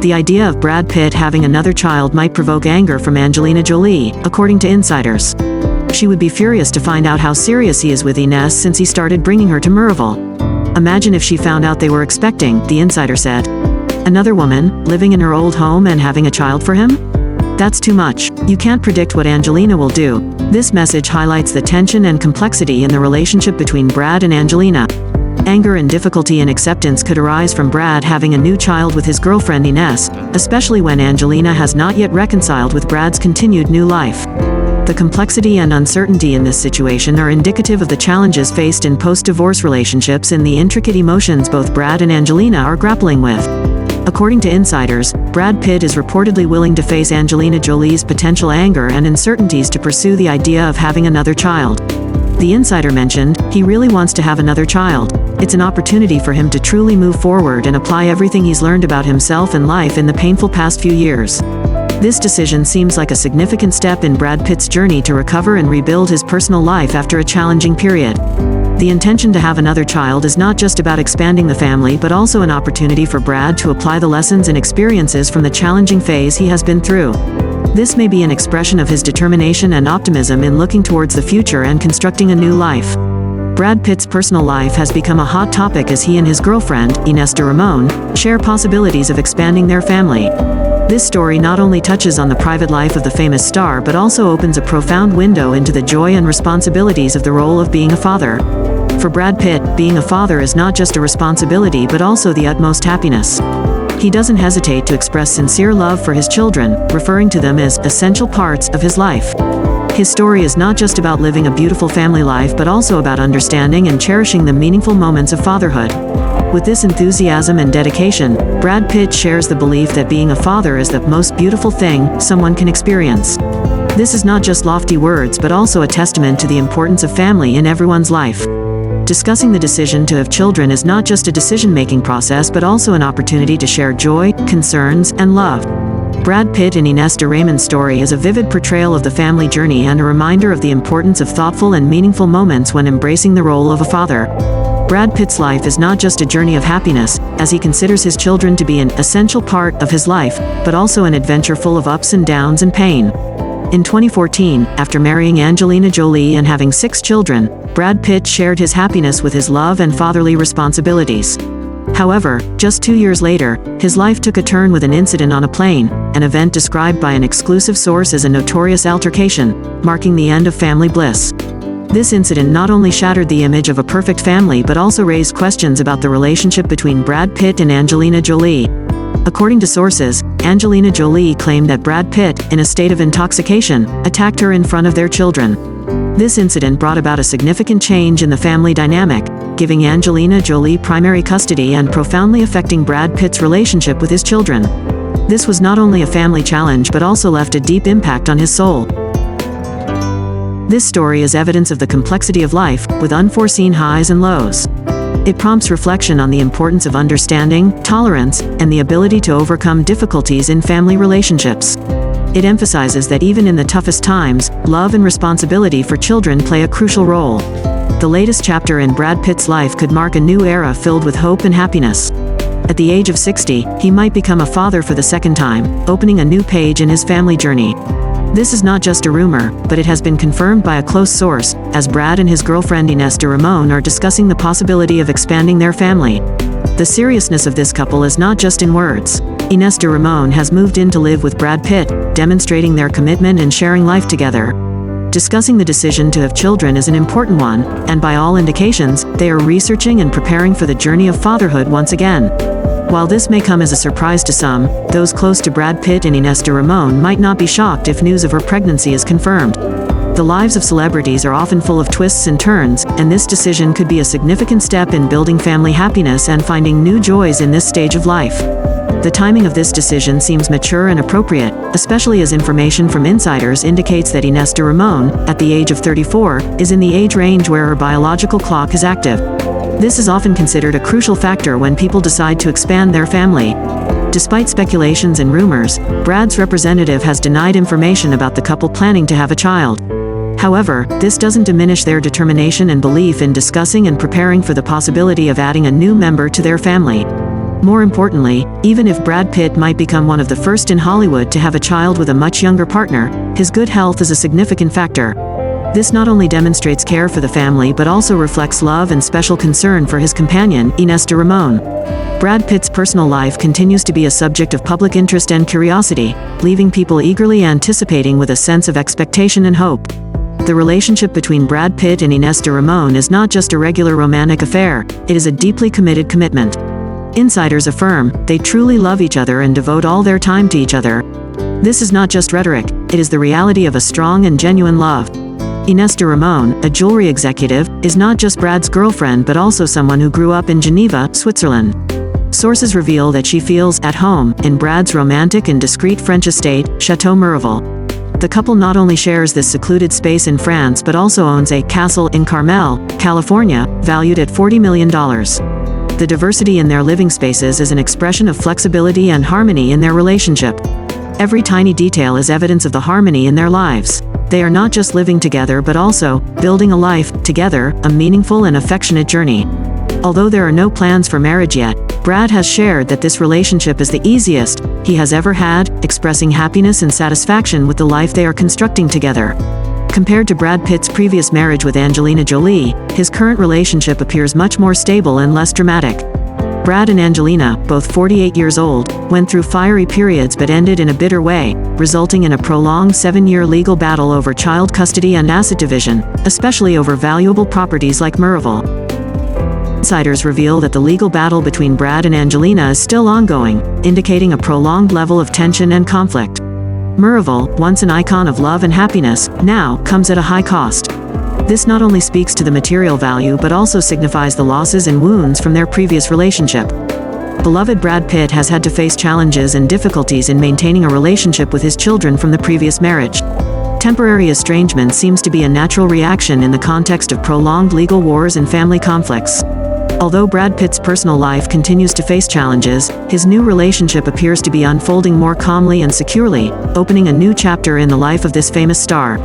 The idea of Brad Pitt having another child might provoke anger from Angelina Jolie, according to insiders. She would be furious to find out how serious he is with Ines since he started bringing her to Murrayville. Imagine if she found out they were expecting, the insider said. Another woman, living in her old home and having a child for him? That's too much. You can't predict what Angelina will do. This message highlights the tension and complexity in the relationship between Brad and Angelina. Anger and difficulty in acceptance could arise from Brad having a new child with his girlfriend Ines, especially when Angelina has not yet reconciled with Brad's continued new life. The complexity and uncertainty in this situation are indicative of the challenges faced in post-divorce relationships and the intricate emotions both Brad and Angelina are grappling with. According to insiders, Brad Pitt is reportedly willing to face Angelina Jolie's potential anger and uncertainties to pursue the idea of having another child. The insider mentioned, he really wants to have another child. It's an opportunity for him to truly move forward and apply everything he's learned about himself and life in the painful past few years. This decision seems like a significant step in Brad Pitt's journey to recover and rebuild his personal life after a challenging period. The intention to have another child is not just about expanding the family but also an opportunity for Brad to apply the lessons and experiences from the challenging phase he has been through. This may be an expression of his determination and optimism in looking towards the future and constructing a new life. Brad Pitt's personal life has become a hot topic as he and his girlfriend, Ines de Ramon, share possibilities of expanding their family. This story not only touches on the private life of the famous star but also opens a profound window into the joy and responsibilities of the role of being a father. For Brad Pitt, being a father is not just a responsibility but also the utmost happiness. He doesn't hesitate to express sincere love for his children, referring to them as essential parts of his life. His story is not just about living a beautiful family life but also about understanding and cherishing the meaningful moments of fatherhood. With this enthusiasm and dedication, Brad Pitt shares the belief that being a father is the most beautiful thing someone can experience. This is not just lofty words but also a testament to the importance of family in everyone's life. Discussing the decision to have children is not just a decision-making process but also an opportunity to share joy, concerns, and love. Brad Pitt and Ines de Ramon's story is a vivid portrayal of the family journey and a reminder of the importance of thoughtful and meaningful moments when embracing the role of a father. Brad Pitt's life is not just a journey of happiness, as he considers his children to be an essential part of his life, but also an adventure full of ups and downs and pain. In 2014, after marrying Angelina Jolie and having 6 children, Brad Pitt shared his happiness with his love and fatherly responsibilities. However, just 2 years later, his life took a turn with an incident on a plane, an event described by an exclusive source as a notorious altercation, marking the end of family bliss. This incident not only shattered the image of a perfect family but also raised questions about the relationship between Brad Pitt and Angelina Jolie. According to sources, Angelina Jolie claimed that Brad Pitt, in a state of intoxication, attacked her in front of their children. This incident brought about a significant change in the family dynamic, giving Angelina Jolie primary custody and profoundly affecting Brad Pitt's relationship with his children. This was not only a family challenge but also left a deep impact on his soul. This story is evidence of the complexity of life, with unforeseen highs and lows. It prompts reflection on the importance of understanding, tolerance, and the ability to overcome difficulties in family relationships. It emphasizes that even in the toughest times, love and responsibility for children play a crucial role. The latest chapter in Brad Pitt's life could mark a new era filled with hope and happiness. At the age of 60, he might become a father for the second time, opening a new page in his family journey. This is not just a rumor, but it has been confirmed by a close source, as Brad and his girlfriend Ines de Ramon are discussing the possibility of expanding their family. The seriousness of this couple is not just in words. Ines de Ramon has moved in to live with Brad Pitt, demonstrating their commitment and sharing life together. Discussing the decision to have children is an important one, and by all indications, they are researching and preparing for the journey of fatherhood once again. While this may come as a surprise to some, those close to Brad Pitt and Ines de Ramon might not be shocked if news of her pregnancy is confirmed. The lives of celebrities are often full of twists and turns, and this decision could be a significant step in building family happiness and finding new joys in this stage of life. The timing of this decision seems mature and appropriate, especially as information from insiders indicates that Ines de Ramon, at the age of 34, is in the age range where her biological clock is active. This is often considered a crucial factor when people decide to expand their family. Despite speculations and rumors, Brad's representative has denied information about the couple planning to have a child. However, this doesn't diminish their determination and belief in discussing and preparing for the possibility of adding a new member to their family. More importantly, even if Brad Pitt might become one of the first in Hollywood to have a child with a much younger partner, his good health is a significant factor. This not only demonstrates care for the family but also reflects love and special concern for his companion, Ines de Ramon. Brad Pitt's personal life continues to be a subject of public interest and curiosity, leaving people eagerly anticipating with a sense of expectation and hope. The relationship between Brad Pitt and Ines de Ramon is not just a regular romantic affair, it is a deeply committed commitment. Insiders affirm they truly love each other and devote all their time to each other. This is not just rhetoric, it is the reality of a strong and genuine love. Ines de Ramon, a jewelry executive, is not just Brad's girlfriend but also someone who grew up in Geneva, Switzerland. Sources reveal that she feels at home in Brad's romantic and discreet French estate, Chateau Miraval. The couple not only shares this secluded space in France but also owns a castle in Carmel, California, valued at $40 million. The diversity in their living spaces is an expression of flexibility and harmony in their relationship. Every tiny detail is evidence of the harmony in their lives. They are not just living together but also building a life together, a meaningful and affectionate journey. Although there are no plans for marriage yet, Brad has shared that this relationship is the easiest he has ever had, expressing happiness and satisfaction with the life they are constructing together. Compared to Brad Pitt's previous marriage with Angelina Jolie, his current relationship appears much more stable and less dramatic. Brad and Angelina, both 48 years old, went through fiery periods but ended in a bitter way, resulting in a prolonged 7-year legal battle over child custody and asset division, especially over valuable properties like Miraval. Insiders reveal that the legal battle between Brad and Angelina is still ongoing, indicating a prolonged level of tension and conflict. Miraval, once an icon of love and happiness, now comes at a high cost. This not only speaks to the material value but also signifies the losses and wounds from their previous relationship. Beloved Brad Pitt has had to face challenges and difficulties in maintaining a relationship with his children from the previous marriage. Temporary estrangement seems to be a natural reaction in the context of prolonged legal wars and family conflicts. Although Brad Pitt's personal life continues to face challenges, his new relationship appears to be unfolding more calmly and securely, opening a new chapter in the life of this famous star.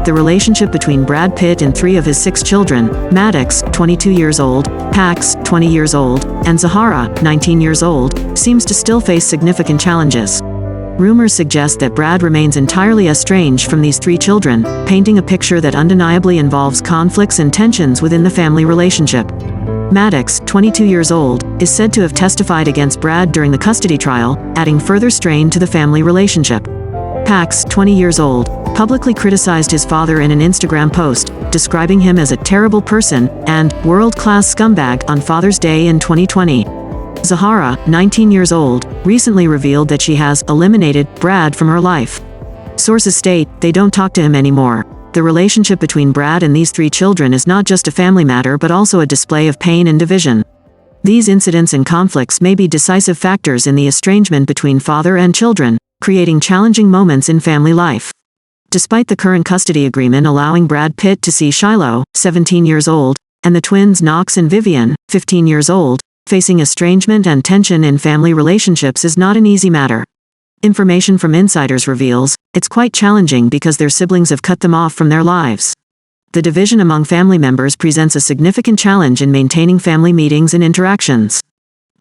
The relationship between Brad Pitt and 3 of his 6 children, Maddox, 22 years old, Pax, 20 years old, and Zahara, 19 years old, seems to still face significant challenges. Rumors suggest that Brad remains entirely estranged from these 3 children, painting a picture that undeniably involves conflicts and tensions within the family relationship. Maddox, 22 years old, is said to have testified against Brad during the custody trial, adding further strain to the family relationship. Pax, 20 years old, publicly criticized his father in an Instagram post, describing him as a terrible person and world-class scumbag on Father's Day in 2020. Zahara, 19 years old, recently revealed that she has eliminated Brad from her life. Sources state they don't talk to him anymore. The relationship between Brad and these 3 children is not just a family matter but also a display of pain and division. These incidents and conflicts may be decisive factors in the estrangement between father and children, creating challenging moments in family life. Despite the current custody agreement allowing Brad Pitt to see Shiloh, 17 years old, and the twins Knox and Vivian, 15 years old, facing estrangement and tension in family relationships is not an easy matter. Information from insiders reveals it's quite challenging because their siblings have cut them off from their lives. The division among family members presents a significant challenge in maintaining family meetings and interactions.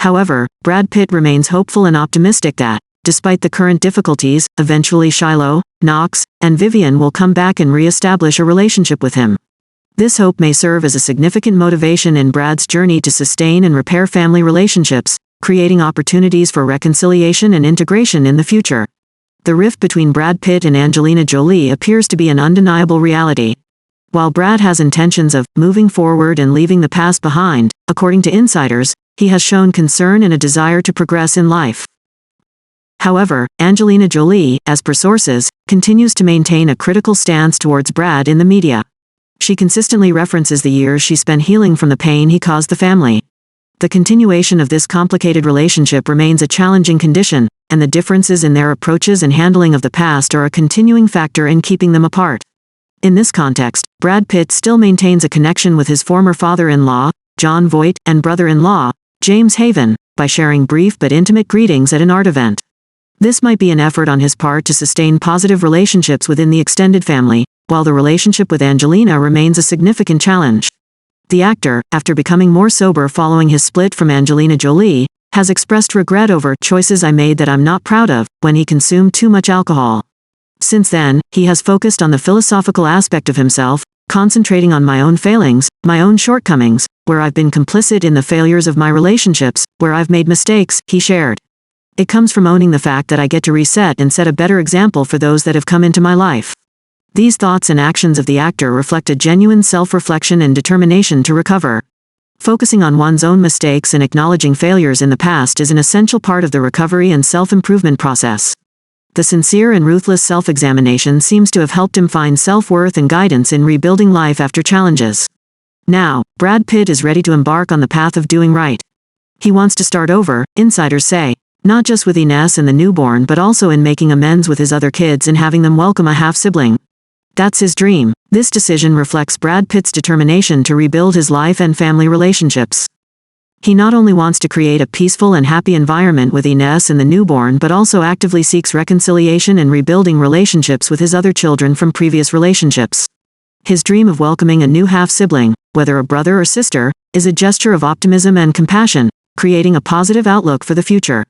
However, Brad Pitt remains hopeful and optimistic that, despite the current difficulties, eventually Shiloh, Knox, and Vivian will come back and re-establish a relationship with him. This hope may serve as a significant motivation in Brad's journey to sustain and repair family relationships, creating opportunities for reconciliation and integration in the future. The rift between Brad Pitt and Angelina Jolie appears to be an undeniable reality. While Brad has intentions of moving forward and leaving the past behind, according to insiders, he has shown concern and a desire to progress in life. However, Angelina Jolie, as per sources, continues to maintain a critical stance towards Brad in the media. She consistently references the years she spent healing from the pain he caused the family. The continuation of this complicated relationship remains a challenging condition, and the differences in their approaches and handling of the past are a continuing factor in keeping them apart. In this context, Brad Pitt still maintains a connection with his former father-in-law, Jon Voight, and brother-in-law, James Haven, by sharing brief but intimate greetings at an art event. This might be an effort on his part to sustain positive relationships within the extended family, while the relationship with Angelina remains a significant challenge. The actor, after becoming more sober following his split from Angelina Jolie, has expressed regret over choices I made that I'm not proud of when he consumed too much alcohol. Since then, he has focused on the philosophical aspect of himself, concentrating on my own failings, my own shortcomings, where I've been complicit in the failures of my relationships, where I've made mistakes, he shared. It comes from owning the fact that I get to reset and set a better example for those that have come into my life. These thoughts and actions of the actor reflect a genuine self-reflection and determination to recover. Focusing on one's own mistakes and acknowledging failures in the past is an essential part of the recovery and self-improvement process. The sincere and ruthless self-examination seems to have helped him find self-worth and guidance in rebuilding life after challenges. Now, Brad Pitt is ready to embark on the path of doing right. He wants to start over, insiders say, not just with Ines and the newborn but also in making amends with his other kids and having them welcome a half-sibling. That's his dream. This decision reflects Brad Pitt's determination to rebuild his life and family relationships. He not only wants to create a peaceful and happy environment with Ines and the newborn but also actively seeks reconciliation and rebuilding relationships with his other children from previous relationships. His dream of welcoming a new half-sibling, whether a brother or sister, is a gesture of optimism and compassion, creating a positive outlook for the future.